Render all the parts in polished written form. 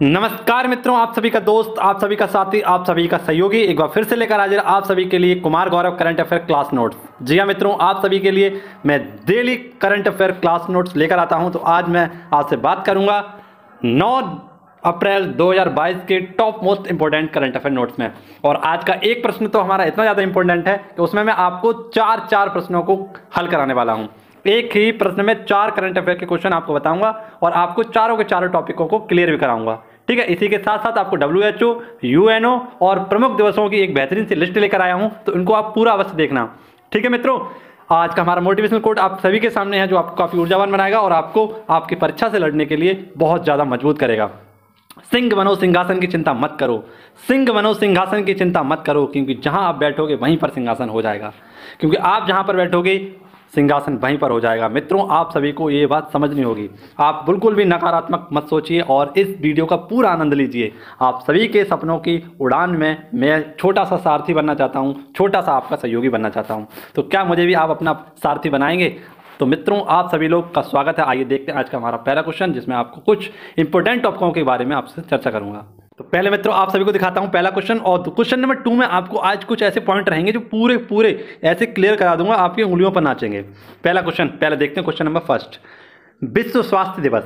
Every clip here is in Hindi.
नमस्कार मित्रों, आप सभी का दोस्त, आप सभी का साथी, आप सभी का सहयोगी एक बार फिर से लेकर हाजिर आप सभी के लिए Kumar Gaurav current affair class notes. जी हाँ मित्रों, आप सभी के लिए मैं daily current affair class notes लेकर आता हूं। तो आज मैं आपसे बात करूंगा 9 अप्रैल 2022 के top most important current affair notes में। और आज का एक प्रश्न तो हमारा इतना ज़्यादा इंपॉर्टेंट है कि उसमें मैं आपको चार प्रश्नों को हल कराने वाला हूँ। एक ही प्रश्न में 4 करंट अफेयर के क्वेश्चन आपको बताऊंगा और आपको चारों के चारों टॉपिकों को क्लियर भी कराऊंगा। ठीक है, इसी के साथ साथ आपको WHO, UNO और प्रमुख दिवसों की एक बेहतरीन सी लिस्ट लेकर आया हूं, तो इनको आप पूरा अवश्य देखना। ठीक है मित्रों, आज का हमारा मोटिवेशनल कोट आप सभी के सामने है, जो आपको काफी ऊर्जावान बनाएगा और आपको आपकी परीक्षा से लड़ने के लिए बहुत ज्यादा मजबूत करेगा। सिंह बनो सिंहासन की चिंता मत करो, सिंह बनो सिंहासन की चिंता मत करो, क्योंकि जहां आप बैठोगे वहीं पर सिंहासन हो जाएगा। क्योंकि आप जहां पर बैठोगे सिंहासन वहीं पर हो जाएगा। मित्रों, आप सभी को ये बात समझनी होगी। आप बिल्कुल भी नकारात्मक मत सोचिए और इस वीडियो का पूरा आनंद लीजिए। आप सभी के सपनों की उड़ान में मैं छोटा सा सारथी बनना चाहता हूँ, छोटा सा आपका सहयोगी बनना चाहता हूँ। तो क्या मुझे भी आप अपना सारथी बनाएंगे? तो मित्रों, आप सभी लोग का स्वागत है। आइए देखते हैं आज का हमारा पहला क्वेश्चन, जिसमें आपको कुछ इंपॉर्टेंट टॉपिकों के बारे में आपसे चर्चा करूंगा। तो पहले मित्रों आप सभी को दिखाता हूं पहला क्वेश्चन, और क्वेश्चन नंबर 2 में आपको आज कुछ ऐसे पॉइंट रहेंगे जो पूरे ऐसे क्लियर करा दूंगा, आपकी उंगलियों पर नाचेंगे। पहला क्वेश्चन, पहले देखते हैं क्वेश्चन नंबर फर्स्ट। विश्व स्वास्थ्य दिवस।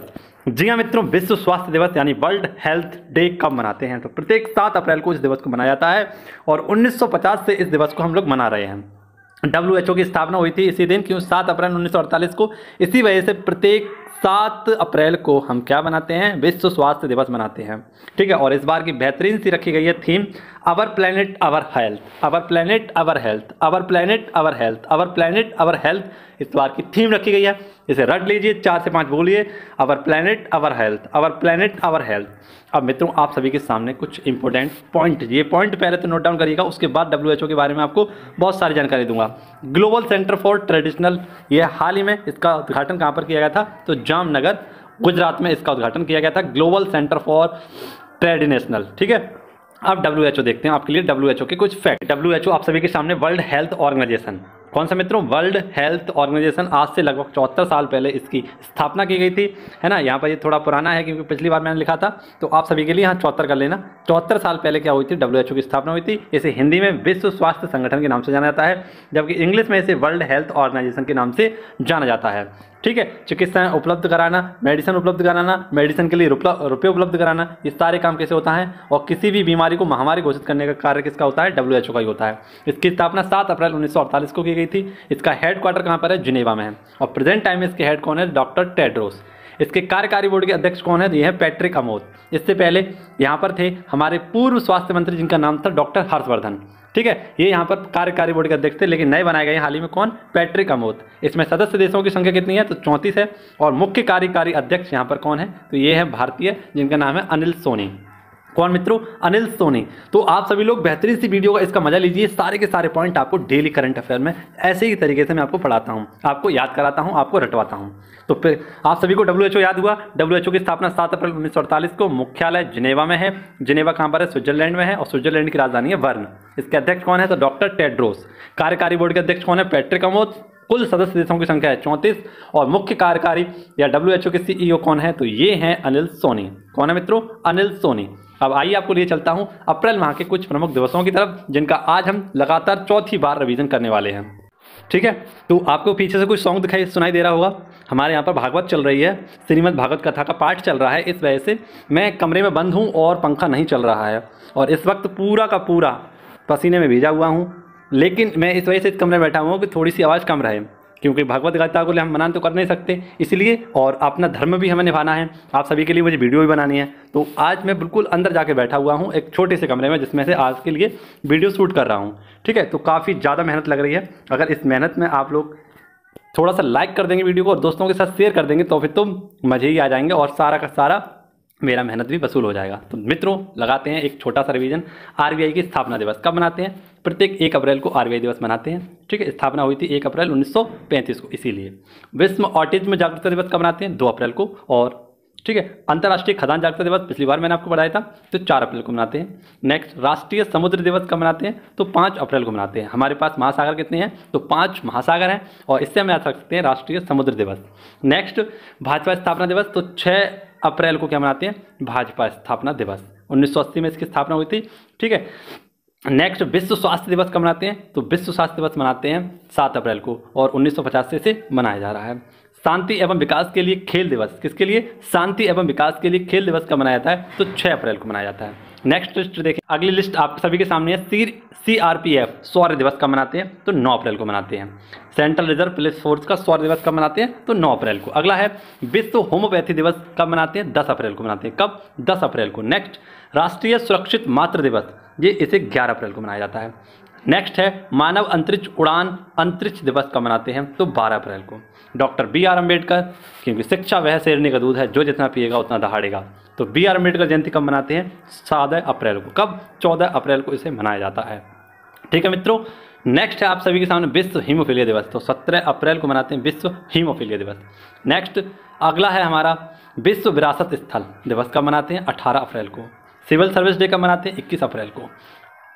जी हाँ मित्रों, विश्व स्वास्थ्य दिवस यानी वर्ल्ड हेल्थ डे कब मनाते हैं? तो प्रत्येक 7 अप्रैल को इस दिवस को मनाया जाता है और 1950 से इस दिवस को हम लोग मना रहे हैं। WHO की स्थापना हुई थी इसी दिन, क्यों? 7 अप्रैल 1948 को। इसी वजह से प्रत्येक 7 अप्रैल को हम क्या मनाते हैं? विश्व स्वास्थ्य दिवस मनाते हैं। ठीक है, और इस बार की बेहतरीन सी रखी गई है theme, our planet our health, our planet our health, our planet our health, our planet our health. इस बार की थीम रखी गई है, इसे रट लीजिए, 4 से 5 बोलिए, our planet our health, our planet our health. अब मित्रों आप सभी के सामने कुछ इंपॉर्टेंट पॉइंट, ये पॉइंट पहले तो नोट डाउन करिएगा, उसके बाद WHO के बारे में आपको बहुत सारी जानकारी दूंगा। ग्लोबल सेंटर फॉर ट्रेडिशनल, ये हाल ही में इसका उद्घाटन कहाँ पर किया गया था? तो जामनगर गुजरात में इसका उद्घाटन किया गया था, ग्लोबल सेंटर फॉर ट्रेडिशनल। ठीक है, अब WHO देखते हैं आपके लिए WHO के कुछ फैक्ट। WHO आप सभी के सामने वर्ल्ड हेल्थ ऑर्गेनाइजेशन, कौन सा मित्रों? World Health Organization. आज से लगभग 74 साल पहले इसकी स्थापना की गई थी, है ना। यहाँ पर ये थोड़ा पुराना है क्योंकि पिछली बार मैंने लिखा था, तो आप सभी के लिए यहाँ 74 कर लेना। 74 साल पहले क्या हुई थी? WHO की स्थापना हुई थी। इसे हिंदी में विश्व स्वास्थ्य संगठन के नाम से जाना जाता है, जबकि इंग्लिश में इसे वर्ल्ड हेल्थ ऑर्गेनाइजेशन के नाम से जाना जाता है। ठीक है, चिकित्साएं उपलब्ध कराना, मेडिसिन उपलब्ध कराना, मेडिसिन के लिए रुपये उपलब्ध कराना, ये सारे काम कैसे होता है? और किसी भी बीमारी को महामारी घोषित करने का कार्य किसका होता है? WHO का ही होता है। इसकी स्थापना 7 अप्रैल 1948 को की गई थी। इसका हेडक्वार्टर कहाँ पर है? जिनेवा में है। और प्रेजेंट टाइम में इसके हेड कौन है? Doctor Tedros. इसके कार्यकारी बोर्ड के अध्यक्ष कौन है? ये है पैट्रिक अमोद। इससे पहले यहाँ पर थे हमारे पूर्व स्वास्थ्य मंत्री, जिनका नाम था डॉक्टर हर्षवर्धन। ठीक है, ये यहाँ पर कार्यकारी बोर्ड के अध्यक्ष थे, लेकिन नए बनाए गए हाल ही में। कौन? पैट्रिक अमोद। इसमें सदस्य देशों की संख्या कितनी है? तो 34 है। और मुख्य कार्यकारी अध्यक्ष यहाँ पर कौन है? तो ये है भारतीय, जिनका नाम है अनिल सोनी। कौन मित्रों? अनिल सोनी। तो आप सभी लोग बेहतरीन सी वीडियो का इसका मजा लीजिए। सारे के सारे पॉइंट आपको डेली करंट अफेयर में ऐसे ही तरीके से मैं आपको पढ़ाता हूँ, आपको याद कराता हूँ, आपको रटवाता हूँ। तो फिर आप सभी को WHO याद हुआ। WHO की स्थापना 7 अप्रैल 1948 को, मुख्यालय जिनेवा में है। जिनेवा कहाँ पर है? स्विट्जरलैंड में है, और स्विट्जरलैंड की राजधानी है बर्न। इसके अध्यक्ष कौन है? तो डॉक्टर टेड्रोस। कार्यकारी बोर्ड के अध्यक्ष कौन है? पैट्रिक अमोद। कुल सदस्य देशों की संख्या है 34, और मुख्य कार्यकारी या WHO के CEO कौन है? तो ये हैं अनिल सोनी। कौन है मित्रों? अनिल सोनी। अब आइए आपको लिए चलता हूं अप्रैल माह के कुछ प्रमुख दिवसों की तरफ, जिनका आज हम लगातार चौथी बार रिवीजन करने वाले हैं। ठीक है, तो आपको पीछे से कुछ सॉन्ग सुनाई दे रहा होगा। हमारे यहाँ पर भागवत चल रही है, श्रीमद् भागवत कथा का पाठ चल रहा है। इस वजह से मैं कमरे में बंद हूँ और पंखा नहीं चल रहा है, और इस वक्त पूरा का पूरा पसीने में भीजा हुआ हूँ। लेकिन मैं इस वजह से इस कमरे में बैठा हुआ हूँ कि थोड़ी सी आवाज़ कम रहे, क्योंकि भगवत गीता को हम मना तो कर नहीं सकते इसलिए, और अपना धर्म भी हमें निभाना है। आप सभी के लिए मुझे वीडियो भी बनानी है। तो आज मैं बिल्कुल अंदर जाके बैठा हुआ हूँ एक छोटे से कमरे में, जिसमें से आज के लिए वीडियो शूट कर रहा हूँ। ठीक है, तो काफ़ी ज़्यादा मेहनत लग रही है। अगर इस मेहनत में आप लोग थोड़ा सा लाइक कर देंगे वीडियो को और दोस्तों के साथ शेयर कर देंगे, तो फिर तो मज़े ही आ जाएंगे और सारा का सारा मेरा मेहनत भी वसूल हो जाएगा। तो मित्रों लगाते हैं एक छोटा सा रिवीजन। RBI की स्थापना दिवस कब मनाते हैं? प्रत्येक 1 अप्रैल को RBI दिवस मनाते हैं। ठीक है, स्थापना हुई थी 1 अप्रैल 1935 को, इसीलिए। विश्व ऑटिज्म जागरूकता दिवस कब मनाते हैं? 2 अप्रैल को। और ठीक है, अंतर्राष्ट्रीय खदान जागरूकता दिवस पिछली बार मैंने आपको बताया था, तो 4 अप्रैल को मनाते हैं। नेक्स्ट, राष्ट्रीय समुद्र दिवस कब मनाते हैं? तो 5 अप्रैल को मनाते हैं। हमारे पास महासागर कितने हैं? तो 5 महासागर हैं, और इससे हम याद रख सकते हैं राष्ट्रीय समुद्र दिवस। नेक्स्ट, भाजपा स्थापना दिवस, तो 6 अप्रैल को क्या मनाते हैं? भाजपा स्थापना दिवस। 1980 में इसकी स्थापना हुई थी। ठीक है, नेक्स्ट विश्व स्वास्थ्य दिवस कब मनाते हैं? तो विश्व स्वास्थ्य दिवस मनाते हैं 7 अप्रैल को और 1950 से मनाया जा रहा है। शांति एवं विकास के लिए खेल दिवस, किसके लिए? शांति एवं विकास के लिए खेल दिवस कब मनाया जाता है? तो 6 अप्रैल को मनाया जाता है। नेक्स्ट लिस्ट देखें, अगली लिस्ट आप सभी के सामने है। CRPF शौर्य दिवस कब मनाते हैं? तो 9 अप्रैल को मनाते हैं। सेंट्रल रिजर्व पुलिस फोर्स का शौर्य दिवस कब मनाते हैं? तो 9 अप्रैल को। अगला है विश्व होम्योपैथी दिवस कब मनाते हैं? 10 अप्रैल को मनाते हैं। कब? 10 अप्रैल को। नेक्स्ट राष्ट्रीय सुरक्षित मातृ दिवस, ये इसे 11 अप्रैल को मनाया जाता है। नेक्स्ट है मानव अंतरिक्ष उड़ान अंतरिक्ष दिवस कब मनाते हैं? तो 12 अप्रैल को। डॉक्टर BR अम्बेडकर, क्योंकि शिक्षा वह शेरनी का दूध है जो जितना पिएगा उतना दहाड़ेगा, तो BR अम्बेडकर जयंती कब मनाते हैं? 14 अप्रैल को। कब? 14 अप्रैल को इसे मनाया जाता है। ठीक है मित्रों, नेक्स्ट है आप सभी के सामने विश्व हीमोफीलिया दिवस, तो 17 अप्रैल को मनाते हैं विश्व हीमोफीलिया दिवस। नेक्स्ट अगला है हमारा विश्व विरासत स्थल दिवस कब मनाते हैं? 18 अप्रैल को। सिविल सर्विस डे कब मनाते हैं? 21 अप्रैल को।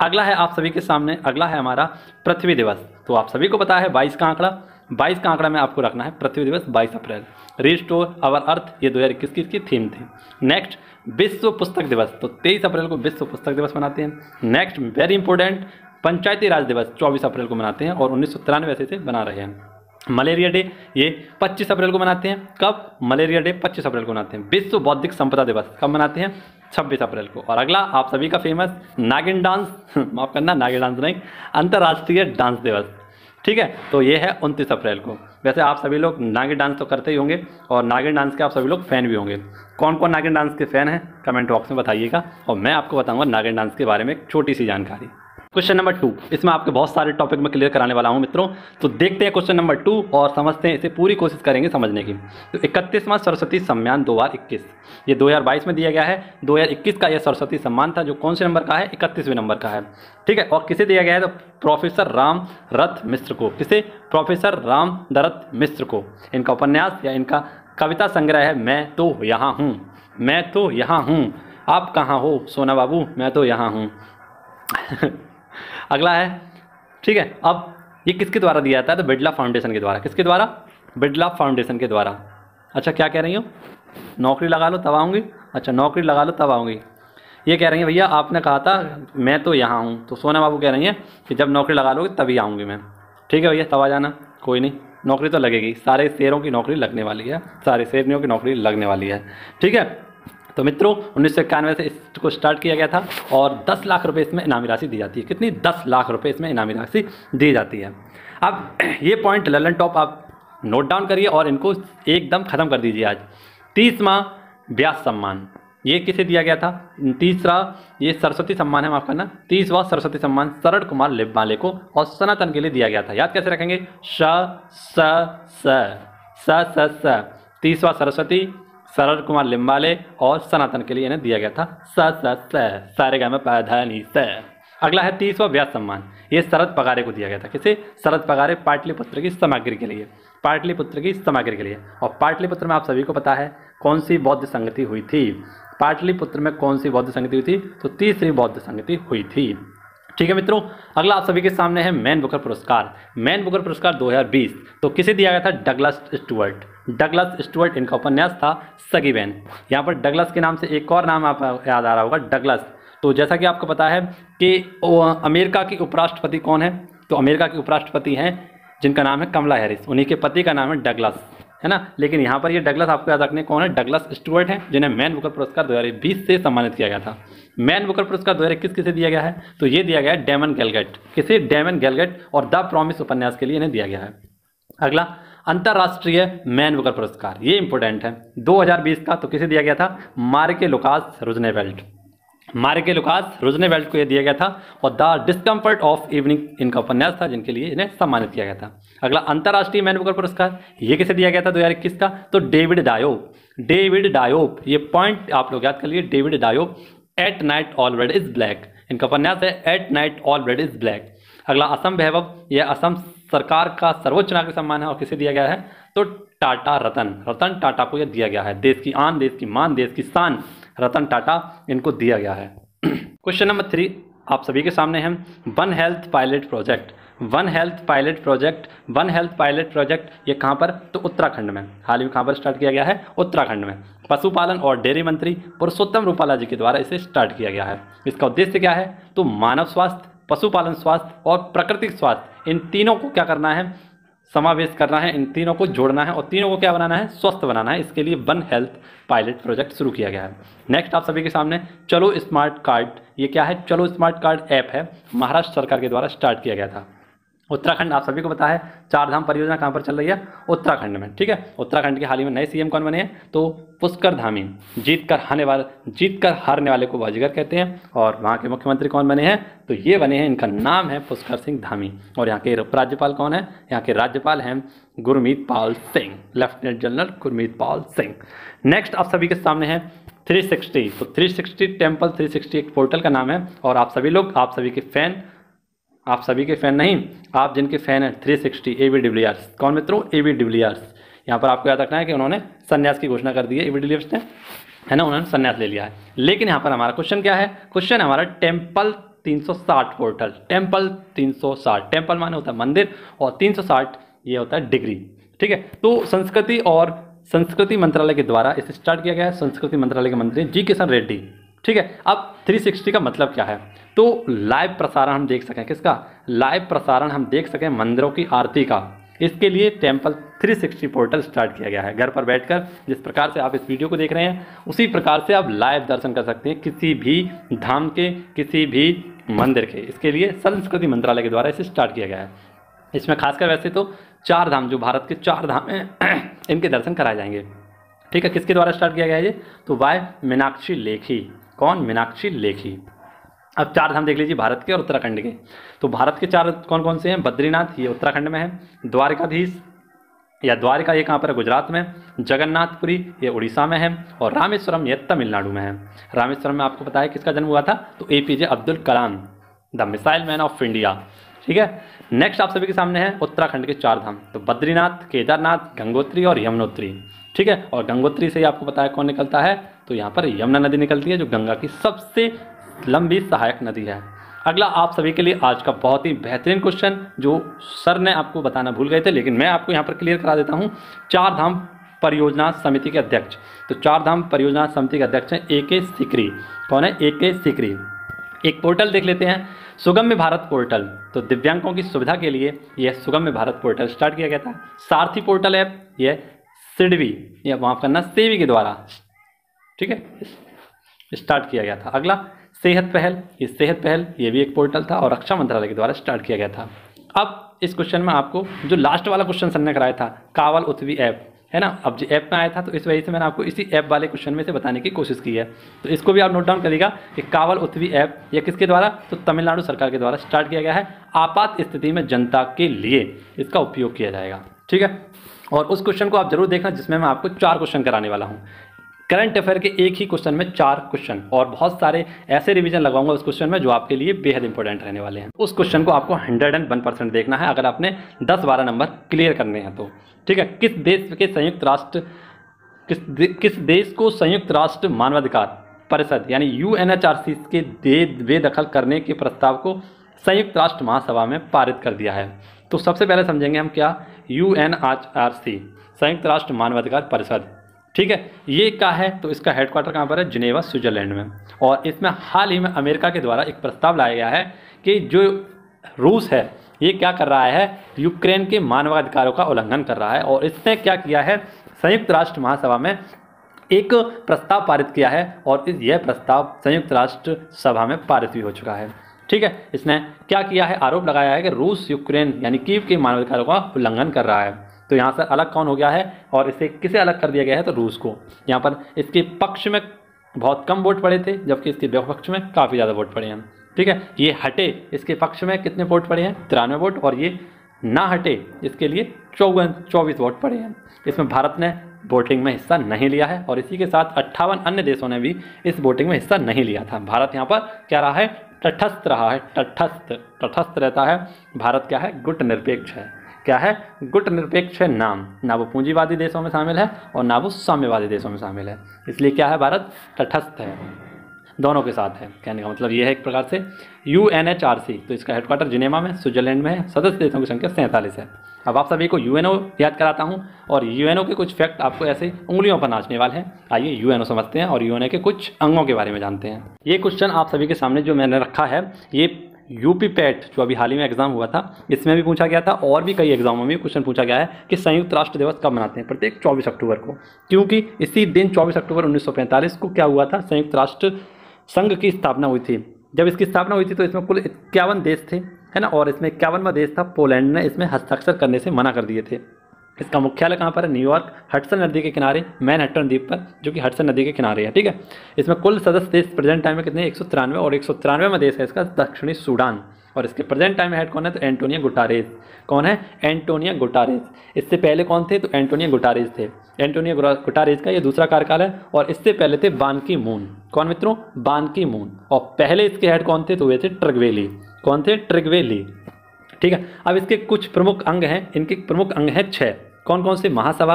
अगला है आप सभी के सामने, अगला है हमारा पृथ्वी दिवस, तो आप सभी को पता है 22 का आंकड़ा, 22 का आंकड़ा में आपको रखना है पृथ्वी दिवस 22 अप्रैल। रिस्टोर आवर अर्थ, ये 2021 की इसकी थीम थी। नेक्स्ट विश्व पुस्तक दिवस, तो 23 अप्रैल को विश्व पुस्तक दिवस मनाते हैं। नेक्स्ट वेरी इंपॉर्टेंट पंचायती राज दिवस 24 अप्रैल को मनाते हैं और 1993 से बना रहे हैं। मलेरिया डे ये 25 अप्रैल को मनाते हैं। कब? मलेरिया डे 25 अप्रैल को मनाते हैं। विश्व बौद्धिक संपदा दिवस कब मनाते हैं? 26 अप्रैल को। और अगला आप सभी का फेमस नागिन डांस माफ करना, नागिन डांस नहीं, अंतर्राष्ट्रीय डांस दिवस। ठीक है, तो ये है 29 अप्रैल को। वैसे आप सभी लोग नागिन डांस तो करते ही होंगे और नागिन डांस के आप सभी लोग फैन भी होंगे। कौन कौन नागिन डांस के फैन हैं कमेंट बॉक्स में बताइएगा और मैं आपको बताऊंगा नागिन डांस के बारे में एक छोटी सी जानकारी। क्वेश्चन नंबर 2, इसमें आपके बहुत सारे टॉपिक में क्लियर कराने वाला हूं मित्रों, तो देखते हैं क्वेश्चन नंबर 2 और समझते हैं इसे, पूरी कोशिश करेंगे समझने की। तो 31वां सरस्वती सम्मान 2021 ये 2022 में दिया गया है। 2021 का यह सरस्वती सम्मान था जो कौन से नंबर का है? 31वें नंबर का है। ठीक है, और किसे दिया गया है? तो प्रोफेसर राम दत्त मिश्र को। किसे? प्रोफेसर राम दत्त मिश्र को। इनका उपन्यास या इनका कविता संग्रह है मैं तो यहाँ हूँ, मैं तो यहाँ हूँ, आप कहाँ हो सोना बाबू, मैं तो यहाँ हूँ। अगला है, ठीक है, अब ये किसके द्वारा दिया जाता है? तो बिड़ला फाउंडेशन के द्वारा। किसके द्वारा? बिड़ला फाउंडेशन के द्वारा। अच्छा, क्या कह रही हो? नौकरी लगा लो तब आऊँगी। अच्छा, नौकरी लगा लो तब आऊँगी, ये कह रही हैं भैया आपने कहा था मैं तो यहाँ हूँ, तो सोना बाबू कह रही हैं कि जब नौकरी लगा लोगे तभी आऊँगी मैं। ठीक है भैया, तब आ जाना, कोई नहीं, नौकरी तो लगेगी, सारे शेरों की नौकरी लगने वाली है, सारे शेरनियों की नौकरी लगने वाली है। ठीक है, तो मित्रों 1991 से इसको स्टार्ट किया गया था और 10 लाख रुपए इसमें इनामी राशि दी जाती है। कितनी? 10 लाख रुपए इसमें इनामी राशि दी जाती है। अब ये पॉइंट ललन टॉप आप नोट डाउन करिए और इनको एकदम ख़त्म कर दीजिए। आज 30वां व्यास सम्मान ये किसे दिया गया था? तीसरा ये सरस्वती सम्मान है, माफ करना, 30वां सरस्वती सम्मान शरद कुमार लिम्बाले को और सनातन के लिए दिया गया था। याद कैसे रखेंगे? स 30वां सरस्वती, शरद कुमार लिम्बाले और सनातन के लिए इन्हें दिया गया था सारे गा में पाधानी स। अगला है 30वां व्यास सम्मान, ये शरद पगारे को दिया गया था। किसे? शरद पगारे पाटलिपुत्र की सामग्री के लिए, पाटलिपुत्र की सामग्री के लिए। और पाटलिपुत्र में आप सभी को पता है कौन सी बौद्ध संगति हुई थी? पाटलिपुत्र में कौन सी बौद्ध संगति हुई थी? तो तीसरी बौद्ध संगति हुई थी। ठीक है मित्रों, अगला आप सभी के सामने है मैन बुकर पुरस्कार। मैन बुकर पुरस्कार 2020 तो किसे दिया गया था? Douglas Stuart. डगलस स्टुअर्ट इनका उपन्यास था सगी बहन। यहाँ पर डगलस के नाम से एक और नाम आप याद आ रहा होगा, डगलस। तो जैसा कि आपको पता है कि अमेरिका की उपराष्ट्रपति कौन है? तो अमेरिका के उपराष्ट्रपति हैं जिनका नाम है कमला हैरिस, उन्हीं के पति का नाम है डगलस, है ना। लेकिन यहाँ पर ये डगलस आपको याद रखने कौन है? डगलस स्टुअर्ट हैं जिन्हें मैन बुकर पुरस्कार 2020 से सम्मानित किया गया था। मैन बुकर पुरस्कार 2021 किसे दिया गया है? तो ये दिया गया है डेमन गैलगेट। किसे? डेमन गैलगेट और द प्रॉमिस उपन्यास के लिए इन्हें दिया गया है। अगला अंतर्राष्ट्रीय मैन बुकर पुरस्कार, ये इंपॉर्टेंट है 2020 का, तो किसे दिया गया था? मार्के लुकास रूज़नेवेल्ट। मार्के लुकास रूज़नेवेल्ट को यह दिया गया था और द डिस्कम्फर्ट ऑफ इवनिंग इनका उपन्यास था जिनके लिए इन्हें सम्मानित किया गया था। अगला अंतर्राष्ट्रीय मैन बुकर पुरस्कार ये किसे दिया गया था 2021 का? तो डेविड डायोप। डेविड डायोप, ये पॉइंट आप लोग याद कर लिए, David Diop, at night all red is black इनका उपन्यास है, at night all red is black. अगला असम वैभव, यह असम सरकार का सर्वोच्च नागरिक सम्मान है और किसे दिया गया है? तो टाटा रतन, रतन टाटा को यह दिया गया है। देश की आन, देश की मान, देश की शान, रतन टाटा इनको दिया गया है। क्वेश्चन नंबर 3 आप सभी के सामने है, one health pilot project. One health pilot project ये कहाँ पर, तो उत्तराखंड में। हाल ही में कहाँ पर स्टार्ट किया गया है, उत्तराखंड में। पशुपालन और डेयरी मंत्री पुरुषोत्तम रूपाला जी के द्वारा इसे स्टार्ट किया गया है। इसका उद्देश्य क्या है, तो मानव स्वास्थ्य, पशुपालन स्वास्थ्य और प्राकृतिक स्वास्थ्य, इन तीनों को क्या करना है, समावेश करना है, इन तीनों को जोड़ना है और तीनों को क्या बनाना है, स्वस्थ बनाना है। इसके लिए वन हेल्थ पायलट प्रोजेक्ट शुरू किया गया है। नेक्स्ट आप सभी के सामने चलो स्मार्ट कार्ड, ये क्या है, चलो स्मार्ट कार्ड ऐप है, महाराष्ट्र सरकार के द्वारा स्टार्ट किया गया था। उत्तराखंड आप सभी को पता है, चार धाम परियोजना कहाँ पर चल रही है, उत्तराखंड में। ठीक है, उत्तराखंड के हाल ही में नए सीएम कौन बने हैं, तो पुष्कर धामी, जीत कर हारने वाले को बाजीगर कहते हैं। और वहाँ के मुख्यमंत्री कौन बने हैं, तो ये बने हैं, इनका नाम है पुष्कर सिंह धामी। और यहाँ के राज्यपाल कौन है, यहाँ के राज्यपाल हैं Gurmeet Pal Singh, lieutenant general Gurmeet Pal Singh. Next आप सभी के सामने है 360, तो 360 टेम्पल 360 एक पोर्टल का नाम है। और आप सभी लोग, आप सभी के फ़ैन नहीं, आप जिनके फ़ैन हैं 360 ए.बी. डिविलियर्स, कौन मित्रों, ए.बी. डिविलियर्स। यहाँ पर आपको याद रखना है कि उन्होंने संन्यास की घोषणा कर दी है, ए.बी. डिविलियर्स ने, है ना, उन्होंने संन्यास ले लिया है। लेकिन यहाँ पर हमारा क्वेश्चन क्या है, क्वेश्चन हमारा टेम्पल 360 पोर्टल, टेम्पल 360, टेम्पल माने होता है मंदिर और 360 ये होता है डिग्री। ठीक है, तो संस्कृति मंत्रालय के द्वारा इसे स्टार्ट किया गया है, संस्कृति मंत्रालय के मंत्री जी किशन रेड्डी। ठीक है, अब 360 का मतलब क्या है, तो लाइव प्रसारण हम देख सकें, किसका, लाइव प्रसारण हम देख सकें मंदिरों की आरती का। इसके लिए टेम्पल 360 पोर्टल स्टार्ट किया गया है। घर पर बैठकर जिस प्रकार से आप इस वीडियो को देख रहे हैं, उसी प्रकार से आप लाइव दर्शन कर सकते हैं किसी भी धाम के, किसी भी मंदिर के। इसके लिए संस्कृति मंत्रालय के द्वारा इसे स्टार्ट किया गया है। इसमें खासकर वैसे तो 4 धाम, जो भारत के 4 धाम हैं, इनके दर्शन कराए जाएंगे। ठीक है, किसके द्वारा स्टार्ट किया गया है ये, तो बाय मीनाक्षी लेखी, कौन, मीनाक्षी लेखी। अब 4 धाम देख लीजिए भारत के और उत्तराखंड के। तो भारत के 4 कौन कौन से हैं, बद्रीनाथ ये उत्तराखंड में है, द्वारकाधीश या द्वारका ये कहाँ पर है, गुजरात में, जगन्नाथपुरी ये उड़ीसा में है, और रामेश्वरम ये तमिलनाडु में है। रामेश्वरम में आपको पता है किसका जन्म हुआ था, तो APJ Abdul Kalam, the missile man of India. ठीक है, नेक्स्ट आप सभी के सामने है उत्तराखंड के 4 धाम, तो बद्रीनाथ, केदारनाथ, गंगोत्री और यमुनोत्री। ठीक है, और गंगोत्री से आपको पता है कौन निकलता है, तो यहाँ पर यमुना नदी निकलती है, जो गंगा की सबसे लंबी सहायक नदी है। अगला आप सभी के लिए आज का बहुत ही बेहतरीन क्वेश्चन, जो सर ने आपको बताना भूल गए थे, लेकिन मैं आपको यहाँ पर क्लियर करा देता हूँ। 4 धाम परियोजना समिति के अध्यक्ष, तो 4 धाम परियोजना समिति के अध्यक्ष हैं AK सिकरी। कौन है, AK सिकरी। एक पोर्टल देख लेते हैं, सुगम्य भारत पोर्टल, तो दिव्यांगों की सुविधा के लिए यह सुगम्य भारत पोर्टल स्टार्ट किया गया था। सारथी पोर्टल ऐप, यह सिडवी या माफ करना सेवी के द्वारा, ठीक है, स्टार्ट किया गया था। अगला सेहत पहल, ये सेहत पहल ये भी एक पोर्टल था और रक्षा मंत्रालय के द्वारा स्टार्ट किया गया था। अब इस क्वेश्चन में आपको जो लास्ट वाला क्वेश्चन सर ने कराया था, कावल उत्वी ऐप, है ना, अब जो ऐप में आया था, तो इस वजह से मैंने आपको इसी ऐप वाले क्वेश्चन में से बताने की कोशिश की है। तो इसको भी आप नोट डाउन करिएगा कि कावल उत्वी ऐप ये किसके द्वारा, तो तमिलनाडु सरकार के द्वारा स्टार्ट किया गया है। आपात स्थिति में जनता के लिए इसका उपयोग किया जाएगा। ठीक है, और उस क्वेश्चन को आप जरूर देखना जिसमें मैं आपको 4 क्वेश्चन कराने वाला हूँ। करंट अफेयर के एक ही क्वेश्चन में 4 क्वेश्चन और बहुत सारे ऐसे रिवीजन लगवाऊंगा उस क्वेश्चन में जो आपके लिए बेहद इंपॉर्टेंट रहने वाले हैं। उस क्वेश्चन को आपको 101% देखना है अगर आपने 10-12 नंबर क्लियर करने हैं तो। ठीक है, किस देश को संयुक्त राष्ट्र मानवाधिकार परिषद यानी UNHRC के बेदखल करने के प्रस्ताव को संयुक्त राष्ट्र महासभा में पारित कर दिया है। तो सबसे पहले समझेंगे हम क्या, UNHRC संयुक्त राष्ट्र मानवाधिकार परिषद। ठीक है, ये क्या है, तो इसका हेडक्वार्टर कहाँ पर है, जिनेवा स्विट्जरलैंड में। और इसमें हाल ही में अमेरिका के द्वारा एक प्रस्ताव लाया गया है कि जो रूस है ये क्या कर रहा है, यूक्रेन के मानवाधिकारों का उल्लंघन कर रहा है। और इसने क्या किया है, संयुक्त राष्ट्र महासभा में एक प्रस्ताव पारित किया है और यह प्रस्ताव संयुक्त राष्ट्र सभा में पारित भी हो चुका है। ठीक है, इसने क्या किया है, आरोप लगाया है कि रूस यूक्रेन यानी कीव के मानवाधिकारों का उल्लंघन कर रहा है। तो यहाँ से अलग कौन हो गया है और इसे किसे अलग कर दिया गया है, तो रूस को। यहाँ पर इसके पक्ष में बहुत कम वोट पड़े थे जबकि इसके विपक्ष में काफ़ी ज़्यादा वोट पड़े हैं। ठीक है, ये हटे इसके पक्ष में कितने वोट पड़े हैं, 93 वोट, और ये ना हटे इसके लिए 24 वोट पड़े हैं। इसमें भारत ने वोटिंग में हिस्सा नहीं लिया है और इसी के साथ 58 अन्य देशों ने भी इस वोटिंग में हिस्सा नहीं लिया था। भारत यहाँ पर क्या रहा है, तटस्थ रहा है, तटस्थ रहता है। भारत क्या है, गुट निरपेक्ष है। क्या है, गुट निरपेक्ष है, ना वो पूंजीवादी देशों में शामिल है और ना वो साम्यवादी देशों में शामिल है, इसलिए क्या है, भारत तटस्थ है। दोनों के साथ है। कहने का मतलब ये है एक प्रकार से UNHRC, तो इसका हेडक्वार्टर जिनेवा में स्विट्जरलैंड में है। सदस्य देशों की संख्या 47 है। अब आप सभी को UNO याद कराता हूँ और UNO के कुछ फैक्ट आपको ऐसे उंगलियों पर नाचने वाले हैं। आइए UNO समझते हैं और UNO के कुछ अंगों के बारे में जानते हैं। ये क्वेश्चन आप सभी के सामने जो मैंने रखा है, ये यूपी पैट जो अभी हाल ही में एग्जाम हुआ था इसमें भी पूछा गया था, और भी कई एग्जामों में क्वेश्चन पूछा गया है कि संयुक्त राष्ट्र दिवस कब मनाते हैं। प्रत्येक 24 अक्टूबर को, क्योंकि इसी दिन 24 अक्टूबर 1945 को क्या हुआ था, संयुक्त राष्ट्र संघ की स्थापना हुई थी। जब इसकी स्थापना हुई थी तो इसमें कुल 51 देश थे, है ना, और इसमें 51वां देश था पोलैंड ने इसमें हस्ताक्षर करने से मना कर दिए थे। इसका मुख्यालय कहाँ पर है, न्यूयॉर्क, हडसन नदी के किनारे, मैनहट्टन द्वीप पर, जो कि हडसन नदी के किनारे है। ठीक है, इसमें कुल सदस्य देश प्रेजेंट टाइम में कितने, 193, और 193वां देश है इसका दक्षिणी सूडान। और इसके प्रेजेंट टाइम में हेड कौन है, तो एंटोनियो गुटारेस। कौन है, एंटोनियो गुटारेस। इससे पहले कौन थे, तो एंटोनियो गुटारेस थे। एंटोनियो गुटारेस का ये दूसरा कार्यकाल है। और इससे पहले थे बान की मून। कौन मित्रों, बान की मून। और पहले इसके हेड कौन थे, तो वे थे ट्रिगवेली। कौन थे, ट्रिगवेली। ठीक है, अब इसके कुछ प्रमुख अंग हैं, इनके प्रमुख अंग हैं 6। कौन कौन से, महासभा,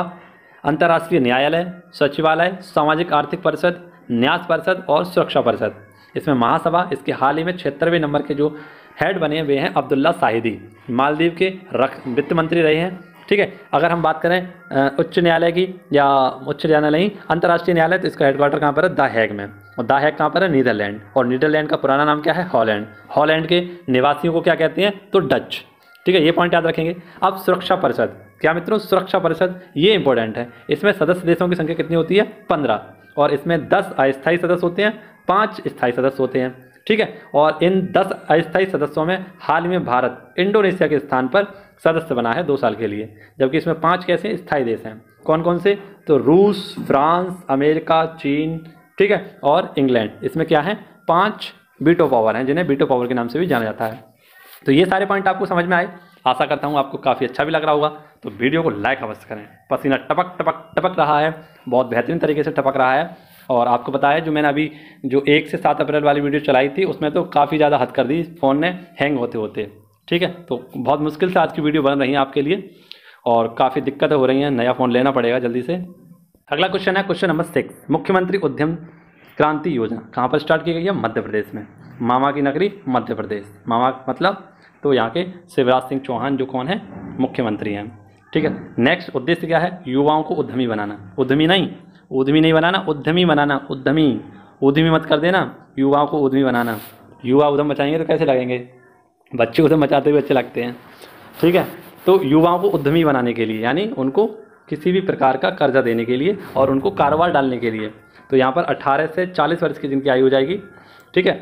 अंतर्राष्ट्रीय न्यायालय, सचिवालय, सामाजिक आर्थिक परिषद, न्यास परिषद और सुरक्षा परिषद। इसमें महासभा, इसके हाल ही में 76वें नंबर के जो हेड बने वे हैं अब्दुल्ला शाहिदी, मालदीव के वित्त मंत्री रहे हैं। ठीक है, अगर हम बात करें उच्च न्यायालय की, या उच्च न्यायालय नहीं, अंतर्राष्ट्रीय न्यायालय, तो इसका हेडक्वार्टर कहाँ पर है, द हैग में। और द हैग कहाँ पर है, नीदरलैंड। और नीदरलैंड का पुराना नाम क्या है, हॉलैंड। हॉलैंड के निवासियों को क्या कहते हैं, तो डच। ठीक है, ये पॉइंट याद रखेंगे। अब सुरक्षा परिषद, क्या मित्रों, सुरक्षा परिषद ये इंपॉर्टेंट है। इसमें सदस्य देशों की संख्या कितनी होती है, 15, और इसमें 10 अस्थायी सदस्य होते हैं, 5 स्थायी सदस्य होते हैं। ठीक है, और इन 10 अस्थायी सदस्यों में हाल ही में भारत इंडोनेशिया के स्थान पर सदस्य बना है 2 साल के लिए, जबकि इसमें 5 कैसे स्थायी देश हैं। कौन कौन से, तो रूस, फ्रांस, अमेरिका, चीन, ठीक है, और इंग्लैंड। इसमें क्या है, 5 वीटो पावर हैं, जिन्हें वीटो पावर के नाम से भी जाना जाता है। तो ये सारे पॉइंट आपको समझ में आए, आशा करता हूँ आपको काफ़ी अच्छा भी लग रहा होगा। तो वीडियो को लाइक अवश्य करें। पसीना टपक टपक टपक रहा है, बहुत बेहतरीन तरीके से टपक रहा है। और आपको पता है जो मैंने अभी जो 1 से 7 अप्रैल वाली वीडियो चलाई थी उसमें तो काफ़ी ज़्यादा हद कर दी फ़ोन ने हैंग होते होते। ठीक है, तो बहुत मुश्किल से आज की वीडियो बन रही है आपके लिए और काफ़ी दिक्कतें हो रही हैं, नया फ़ोन लेना पड़ेगा जल्दी से। अगला क्वेश्चन है क्वेश्चन नंबर 6। मुख्यमंत्री उद्यम क्रांति योजना कहाँ पर स्टार्ट की गई है, मध्य प्रदेश में। मामा की नगरी मध्य प्रदेश। मामा मतलब तो यहाँ के शिवराज सिंह चौहान जो कौन है, मुख्यमंत्री हैं। ठीक है, नेक्स्ट उद्देश्य क्या है, युवाओं को उद्यमी बनाना। उद्यमी नहीं बनाना, उद्यमी बनाना। उद्यमी मत कर देना, युवाओं को उद्यमी बनाना। युवा उद्यम मचाएंगे तो कैसे लगेंगे, बच्चे उद्यम मचाते हुए अच्छे लगते हैं। ठीक है, तो युवाओं को उद्यमी बनाने के लिए, यानी उनको किसी भी प्रकार का कर्जा देने के लिए और उनको कारोबार डालने के लिए, तो यहाँ पर 18 से 40 वर्ष की जिनकी आयु हो जाएगी, ठीक है,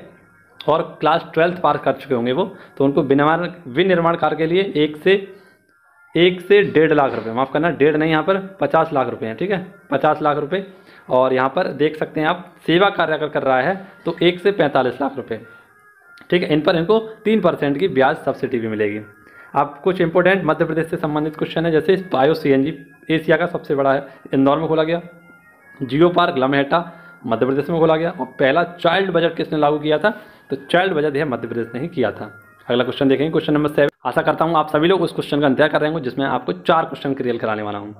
और क्लास 12th पार कर चुके होंगे वो, तो उनको विनिर्माण कार्य के लिए 1 से 1.5 लाख रुपए, माफ़ करना 1.5 नहीं, यहाँ पर 50 लाख रुपए हैं। ठीक है, 50 लाख रुपए। और यहाँ पर देख सकते हैं आप, सेवा कार्य अगर कर रहा है तो 1 से 45 लाख रुपए। ठीक है, इन पर इनको 3% की ब्याज सब्सिडी भी मिलेगी। अब कुछ इंपॉर्टेंट मध्य प्रदेश से संबंधित क्वेश्चन है, जैसे बायो CNG एशिया का सबसे बड़ा है, इंदौर में खोला गया। जियो पार्क लम्हेटा मध्य प्रदेश में खोला गया। और पहला चाइल्ड बजट किसने लागू किया था, तो चाइल्ड बजट यह मध्य प्रदेश ने ही किया था। अगला क्वेश्चन देखेंगे, क्वेश्चन नंबर 7। आशा करता हूँ आप सभी लोग उस क्वेश्चन का इंतजार कर रहे होंगे जिसमें आपको 4 क्वेश्चन क्लियर कराने वाला हूँ।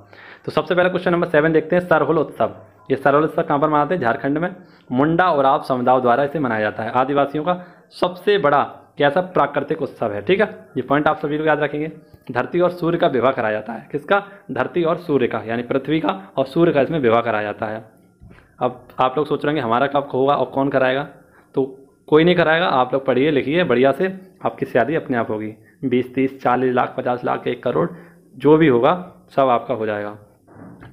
तो सबसे पहला क्वेश्चन नंबर 7 देखते हैं, सरहुल उत्सव। ये सरहुल उत्सव कहाँ पर मनाते हैं, झारखंड में। मुंडा और आप समुदायों द्वारा इसे मनाया जाता है। आदिवासियों का सबसे बड़ा कैसा प्राकृतिक उत्सव है। ठीक है, ये पॉइंट आप सभी लोग याद रखेंगे। धरती और सूर्य का विवाह कराया जाता है। किसका, धरती और सूर्य का, यानी पृथ्वी का और सूर्य का इसमें विवाह कराया जाता है। अब आप लोग सोच रहे हैं हमारा कब होगा और कौन कराएगा, तो कोई नहीं कराएगा, आप लोग पढ़िए लिखिए बढ़िया से, आपकी शादी अपने आप होगी। 20, 30, 40 लाख, 50 लाख, 1 करोड़ जो भी होगा सब आपका हो जाएगा।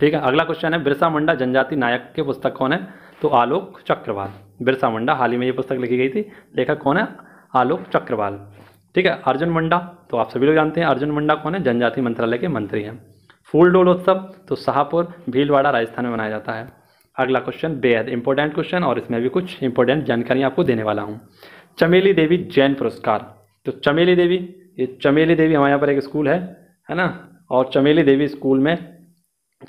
ठीक है, अगला क्वेश्चन है, बिरसा मुंडा जनजाति नायक के पुस्तक कौन है, तो आलोक चक्रवाल। बिरसा मुंडा, हाल ही में ये पुस्तक लिखी गई थी, लेखक कौन है, आलोक चक्रवाल। ठीक है, अर्जुन मुंडा तो आप सभी लोग जानते हैं, अर्जुन मुंडा कौन है, जनजाति मंत्रालय के मंत्री हैं। फूल डोल उत्सव तो शाहपुर भीलवाड़ा राजस्थान में मनाया जाता है। अगला क्वेश्चन बेहद इंपॉर्टेंट क्वेश्चन, और इसमें भी कुछ इंपॉर्टेंट जानकारी आपको देने वाला हूँ। चमेली देवी जैन पुरस्कार। तो चमेली देवी, ये चमेली देवी हमारे यहाँ पर एक स्कूल है ना, और चमेली देवी स्कूल में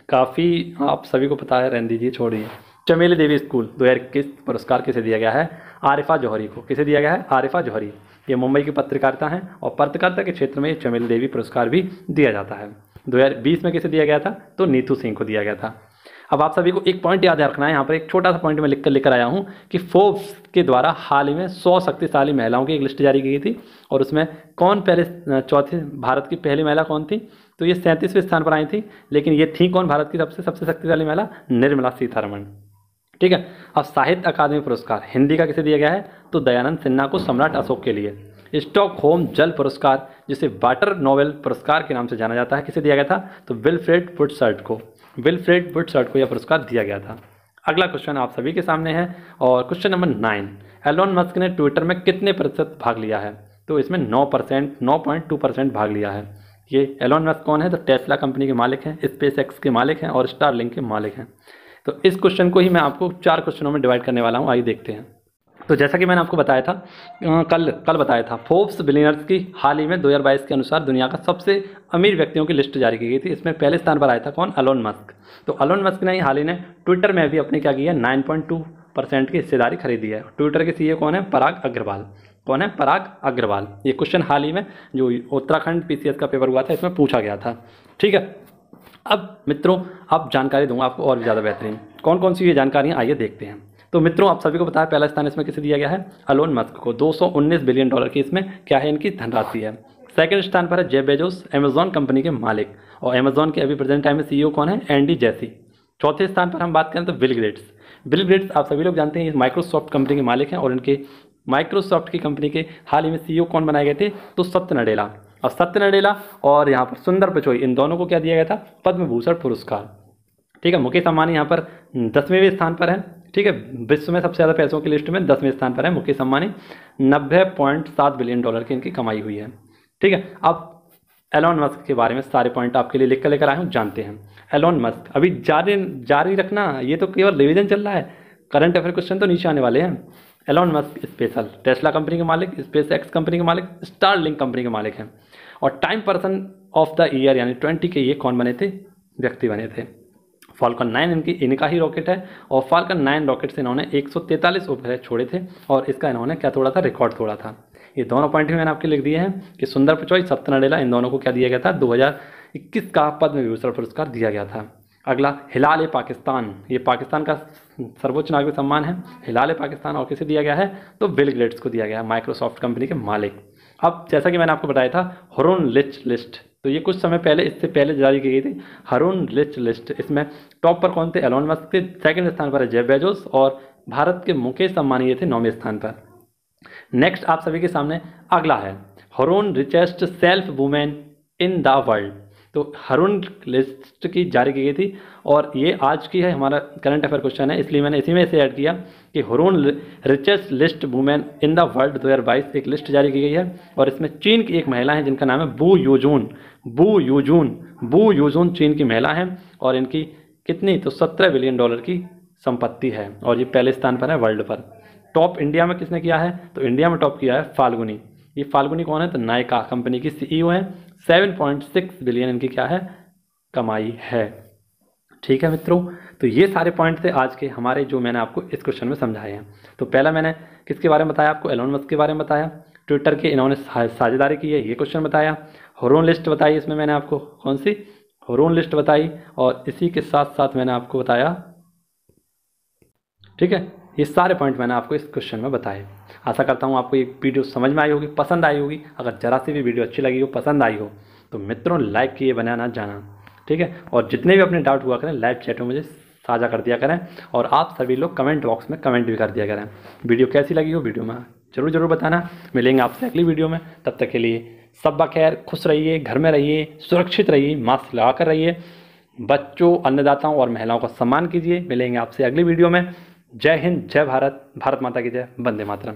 काफ़ी आप सभी को पता है, रहने दीजिए, छोड़िए। चमेली देवी स्कूल 2021 पुरस्कार किसे दिया गया है, आरिफा जौहरी को। किसे दिया गया है, आरिफा जौहरी। ये मुंबई की पत्रकारिता हैं और पत्रकारिता के क्षेत्र में चमेली देवी पुरस्कार भी दिया जाता है। 2020 में किसे दिया गया था, तो नीतू सिंह को दिया गया था। अब आप सभी को एक पॉइंट याद रखना है, यहाँ पर एक छोटा सा पॉइंट मैं लिख कर लेकर आया हूँ कि फोर्ब्स के द्वारा हाल ही में 100 शक्तिशाली महिलाओं की एक लिस्ट जारी की गई थी, और उसमें कौन पहले चौथी भारत की पहली महिला कौन थी? तो ये 37वें स्थान पर आई थी, लेकिन ये थी कौन भारत की सबसे शक्तिशाली महिला? निर्मला सीतारमण। ठीक है। अब साहित्य अकादमी पुरस्कार हिंदी का किसे दिया गया है? तो दयानंद सिन्हा को सम्राट अशोक के लिए। स्टॉकहोम जल पुरस्कार, जिसे वाटर नोबेल पुरस्कार के नाम से जाना जाता है, किसे दिया गया था? तो विल्फ्रेड वुडसर्ट को यह पुरस्कार दिया गया था। अगला क्वेश्चन आप सभी के सामने है, और क्वेश्चन नंबर 9, एलोन मस्क ने ट्विटर में कितने प्रतिशत भाग लिया है? तो इसमें 9%, 9.2% भाग लिया है। ये एलोन मस्क कौन है? तो टेस्ला कंपनी के मालिक हैं, स्पेसएक्स के मालिक हैं और स्टारलिंक के मालिक हैं। तो इस क्वेश्चन को ही मैं आपको 4 क्वेश्चनों में डिवाइड करने वाला हूँ, आइए देखते हैं। तो जैसा कि मैंने आपको बताया था, कल बताया था, फोर्ब्स बिलियनर्स की हाल ही में 2022 के अनुसार दुनिया का सबसे अमीर व्यक्तियों की लिस्ट जारी की गई थी। इसमें पहले स्थान पर आया था कौन? Elon Musk. तो एलोन मस्क ने हाल ही में ट्विटर में भी अपनी क्या की है? 9.2% की हिस्सेदारी खरीदी है। ट्विटर के CEO कौन है? पराग अग्रवाल। कौन है? पराग अग्रवाल। ये क्वेश्चन हाल ही में जो उत्तराखंड PCS का पेपर हुआ था, इसमें पूछा गया था। ठीक है। अब मित्रों, अब जानकारी दूंगा आपको और भी ज़्यादा बेहतरीन। कौन कौन सी ये जानकारियाँ, आइए देखते हैं। तो मित्रों, आप सभी को पता है पहला स्थान इसमें किसे दिया गया है? एलोन मस्क को। $219 बिलियन की इसमें क्या है? इनकी धनराशि है। सेकंड स्थान पर है जेफ बेजोस, अमेजॉन कंपनी के मालिक, और अमेजॉन के अभी प्रेजेंट टाइम में CEO कौन है? Andy Jassy. चौथे स्थान पर हम बात करें तो बिल गेट्स आप सभी लोग जानते हैं माइक्रोसॉफ्ट कंपनी के मालिक हैं, और इनके माइक्रोसॉफ्ट की कंपनी के हाल ही में CEO कौन बनाए गए थे? तो सत्य नडेला। और सत्य नडेला और यहाँ पर सुंदर पिचोई, इन दोनों को क्या दिया गया था? पद्म भूषण पुरस्कार। ठीक है। मुकेश अंबानी यहाँ पर 10वें स्थान पर है। ठीक है। विश्व में सबसे ज़्यादा पैसों की लिस्ट में 10वें स्थान पर है मुकेश अंबानी। 90.7 बिलियन डॉलर की इनकी कमाई हुई है। ठीक है। अब एलोन मस्क के बारे में सारे पॉइंट आपके लिए लिख कर लेकर आए हूँ, जानते हैं। एलोन मस्क अभी जारी रखना, ये तो केवल रिवीजन चल रहा है, करंट अफेयर क्वेश्चन तो नीचे आने वाले हैं। Elon Musk special Tesla company के मालिक, स्पेसएक्स कंपनी के मालिक, स्टारलिंक कंपनी के मालिक हैं, और time person of the year यानी 20 के ये कौन बने थे? व्यक्ति बने थे। फाल्कन 9 इनका ही रॉकेट है, और फाल्कन 9 रॉकेट से इन्होंने 143 उपग्रह छोड़े थे, और इसका इन्होंने क्या तोड़ा था? रिकॉर्ड तोड़ा था। ये दोनों पॉइंट भी मैंने आपके लिख दिए हैं कि सुंदर पिचाई, सत्य नडेला, इन दोनों को क्या दिया गया था? 2021 का पद्म विभूषण पुरस्कार दिया गया था। अगला हिलाल पाकिस्तान, ये पाकिस्तान का सर्वोच्च नागरिक सम्मान है, हिलाल पाकिस्तान, और किसे दिया गया है? तो बिल गेट्स को दिया गया है, माइक्रोसॉफ्ट कंपनी के मालिक। अब जैसा कि मैंने आपको बताया था हरून रिच लिस्ट, तो ये कुछ समय पहले, इससे पहले जारी की गई थी हरून रिच लिस्ट। इसमें टॉप पर कौन थे? एलोन मस्क थे। सेकंड स्थान पर है जेफ बेजोस, और भारत के मुकेश अंबानी ये थे 9वें स्थान पर। नेक्स्ट आप सभी के सामने अगला है Haroon richest self women in the world. तो हरून लिस्ट की जारी की गई थी, और ये आज की है, हमारा करंट अफेयर क्वेश्चन है, इसलिए मैंने इसी में से ऐड किया कि Haroon richest list women in the world 2022 एक लिस्ट जारी की गई है, और इसमें चीन की एक महिला है जिनका नाम है बू यूजून चीन की महिला है, और इनकी कितनी? तो $17 बिलियन की संपत्ति है, और ये पहले स्थान पर है वर्ल्ड पर। टॉप इंडिया में किसने किया है? तो इंडिया में टॉप किया है फाल्गुनी। ये फाल्गुनी कौन है? तो नायका कंपनी की CEO है। 7.6 बिलियन इनकी क्या है? कमाई है। ठीक है मित्रों, तो ये सारे पॉइंट थे आज के हमारे, जो मैंने आपको इस क्वेश्चन में समझाए हैं। तो पहला मैंने किसके बारे में बताया आपको? एलोन मस्क के बारे में बताया, ट्विटर के इन्होंने साझेदारी की है, ये क्वेश्चन बताया, हरून लिस्ट बताई, इसमें मैंने आपको कौन सी? हरून लिस्ट बताई, और इसी के साथ साथ मैंने आपको बताया, ठीक है, ये सारे पॉइंट मैंने आपको इस क्वेश्चन में बताए। आशा करता हूँ आपको ये वीडियो समझ में आई होगी, पसंद आई होगी। अगर जरा सी भी वीडियो अच्छी लगी हो, पसंद आई हो, तो मित्रों लाइक किए बना ना जाना। ठीक है। और जितने भी अपने डाउट हुआ करें लाइव चैट में मुझे साझा कर दिया करें, और आप सभी लोग कमेंट बॉक्स में कमेंट भी कर दिया करें। वीडियो कैसी लगी हो वीडियो में जरूर बताना। मिलेंगे आपसे अगली वीडियो में, तब तक के लिए सब बखैर, खुश रहिए, घर में रहिए, सुरक्षित रहिए, मास्क लगा कर रहिए, बच्चों, अन्नदाताओं और महिलाओं का सम्मान कीजिए। मिलेंगे आपसे अगली वीडियो में। जय हिंद, जय भारत, भारत माता की जय, वंदे मातरम।